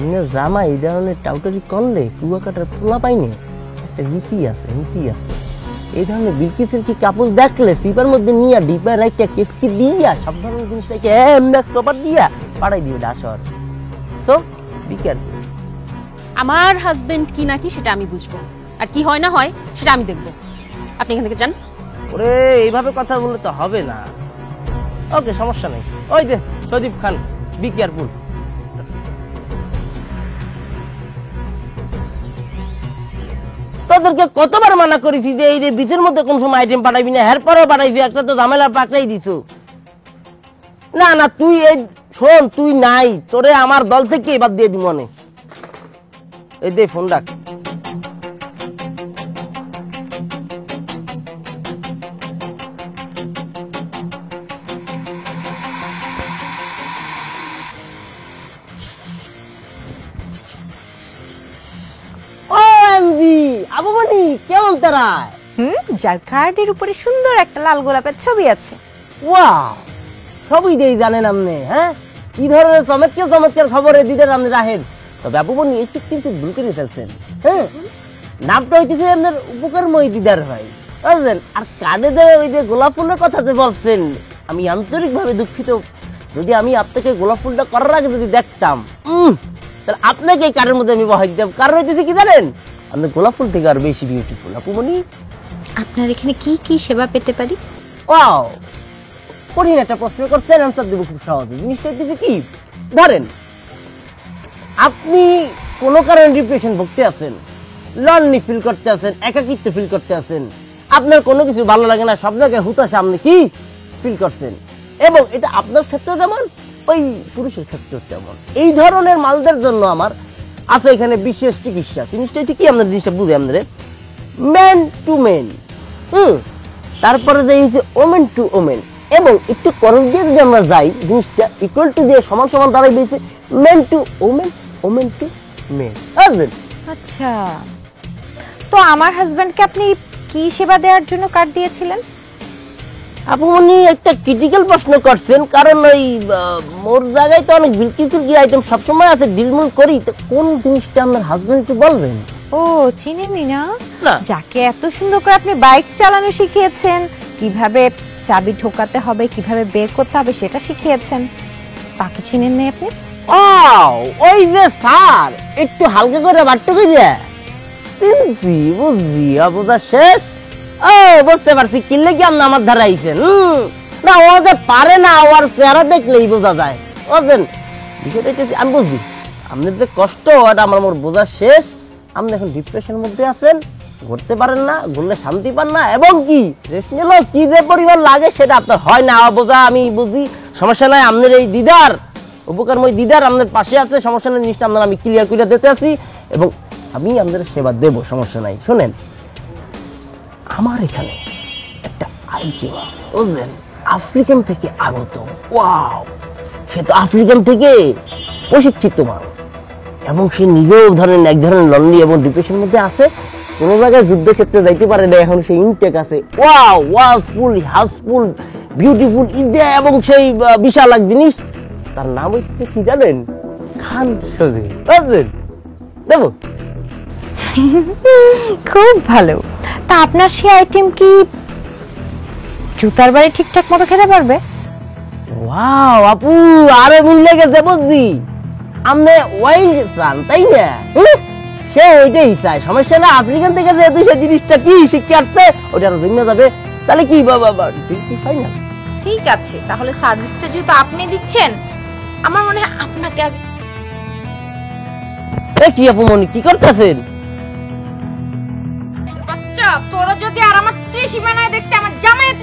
আপনার জামা এই ধরনের টাউটারি করলে কুয়াকাটার পোলা পাইনি, একটা রীতি আছে, নীতি আছে। এই ধরনের বিলকি সিলকি কাপড় দেখলে সিপার মধ্যে নিয়ে ডিপার রাইটটা কেসকি দিয়া সব ধরনের জিনিসটাকে এমনি কপার দিয়া পাড়াই দিবে ডাসর। তো বি কেয়ারফুল। আমার হাজবেন্ড কি নাকি সেটা আমি বুঝবো, আর কি হয় না হয় সেটা আমি দেখবো। আপনি এখান থেকে যান। ওরে এইভাবে কথা বললে তো হবে না। ওকে, সমস্যা নেই। ওই যে সদীপ খান, বি কেয়ারফুল। তোদেরকে কতবার মানা করেছি যে এই যে বিচের মধ্যে কোন সময় আইটেম পাঠাইবি না, এরপরেও পাঠাইছি, একটা তো ঝামেলা পাকড়াই দিছো। না না, তুই এই শোন, তুই নাই, তোরে আমার দল থেকে এবার দিয়ে দিব মনে। এই দে ফোন রাখ। আবুমনি কেমন তারা? যার কার্ডের উপরে সুন্দর একটা লাল গোলাপের ছবি আছে। ওয়াও, সবই দেই জানেন আপনি। হ্যাঁ, কি ধরনের চমৎকার চমৎকার খবর দিদের আপনি রাখেন। তবে আবুমনি একটু কিন্তু ভুল করে ফেলছেন। হ্যাঁ, নামটা হইতেছে আপনার উপকারময় দিদার ভাই, বুঝলেন? আর কার্ডে যে ওই যে গোলাপ ফুলের কথা যে বলছেন, আমি আন্তরিকভাবে দুঃখিত। যদি আমি আপনাকে গোলাপ ফুলটা করার আগে যদি দেখতাম, তাহলে আপনাকে এই কার্ডের মধ্যে আমি বহাই দিতাম। কারণ হইতেছে কি জানেন, আপনার গোলাপ ফুল থেকে আর বেশি বিউটিফুল। আপুমনি, আপনার এখানে কি কি সেবা পেতে পারি? ওয়াও, কঠিন একটা প্রশ্ন করছেন, আনসার দেবো খুব সহজে। জিনিসটা হচ্ছে কি, ধরেন আপনি কোনো কারণে ডিপ্রেশন ভুগতে আছেন, লনলি ফিল করতে আছেন, একাকিত্ব ফিল করতে আছেন, আপনার কোনো কিছু ভালো লাগে না, সব জায়গায় হুতাশা আপনি কি ফিল করছেন, এবং এটা আপনার ক্ষেত্রে যেমন ওই পুরুষের ক্ষেত্রে তেমন। এই ধরনের মালদের জন্য আমার আছে এখানে বিশেষ চিকিৎসা। জিনিসটা হচ্ছে কি, আপনার জিনিসটা বুঝে আমাদের ম্যান টু ম্যান, তারপরে যে ওমেন টু ওমেন, এবং একটু করণ দিয়ে যদি আমরা যাই, জিনিসটা ইকুয়াল টু দিয়ে সমান সমান দাঁড়াই দিয়েছে men to women, women to men. আচ্ছা, তো আমার হাজবেন্ডকে আপনি কি সেবা দেওয়ার জন্য কার্ড দিয়েছিলেন? আপনি একটা ক্রিটিক্যাল প্রশ্ন করছেন, কারণ ওই মোর জায়গায় তো অনেক বিলকিচুরকি আইটেম সবসময় আছে, ডিলমুল করি। তো কোন জিনিসটা আমার হাজবেন্ড একটু বলবেন? ও, চিনেননি না? যাকে এত সুন্দর করে আপনি বাইক চালানো শিখিয়েছেন, কিভাবে চাবি ঢোকাতে হবে, কিভাবে বের করতে হবে সেটা শিখিয়েছেন, তাকে চিনেন না আপনি? ও, ওই যে স্যার, একটু হালকা করে বাট্টু করে চিনছি, বুঝছি, বোঝা শেষ। ও, বুঝতে পারছি, কিনলে কি আপনি আমার ধারা আইছেন। না, ও যে পারে না, ওর চেহারা দেখলেই বোঝা যায়। বুঝলেন বিষয়টা? আমি বুঝছি আপনার যে কষ্ট, এটা আমার মোর বোঝা শেষ। আপনি এখন ডিপ্রেশনের মধ্যে আছেন, ঘুরতে পারেন না, ঘুরলে শান্তি পান না, এবং কি রেস্ট নিলেও কি যে পরিমাণ লাগে সেটা আপনার হয় না। বোঝা আমি বুঝি, সমস্যা নাই। আপনার এই দিদার, উপকারময় দিদার আপনার পাশে আছে, সমস্যা নেই। জিনিসটা আপনার আমি ক্লিয়ার করে দিতে আছি, এবং আমি আপনাদের সেবা দেব, সমস্যা নাই। শোনেন, আমার এখানে একটা আইটেম আছে, বুঝলেন, আফ্রিকান থেকে আগত। ওয়াও, সে তো আফ্রিকান থেকে প্রশিক্ষিত মানুষ, এবং সে নিজেও ধরেন এক ধরনের লনলি এবং ডিপ্রেশন মধ্যে আছে, কোনো জায়গায় যুদ্ধক্ষেত্রে যাইতে পারে না, এখন সে ইনটেক আছে। ওয়াও, ওয়াসফুল, হাউসফুল, বিউটিফুল ইদে, এবং সেই বিশাল এক জিনিস। তার নাম হচ্ছে কি জানেন? খান সজি। বুঝলেন? দেবো? খুব ভালো। তা আপনার সেই আইটেম কি জুতার বাড়ি ঠিকঠাক মতো খেতে পারবে? ওয়াও আপু, আরে মিলে গেছে, বুঝছি। আপনি ওয়াইল্ড চান, তাই না? সে ওইটাই চায়, সমস্যা না। আফ্রিকান থেকে যেহেতু সে জিনিসটা কি শিখে আসছে, ওটা আরো জমে যাবে। তাহলে কি বাবা, ফাইনাল। ঠিক আছে, তাহলে সার্ভিসটা যেহেতু আপনি দিচ্ছেন, আমার মনে হয় আপনাকে কি আপু মনি, কি করতেছেন? বাচ্চা, তোরা যদি আর আমার ত্রিসীমানায় দেখছি আমার জামাই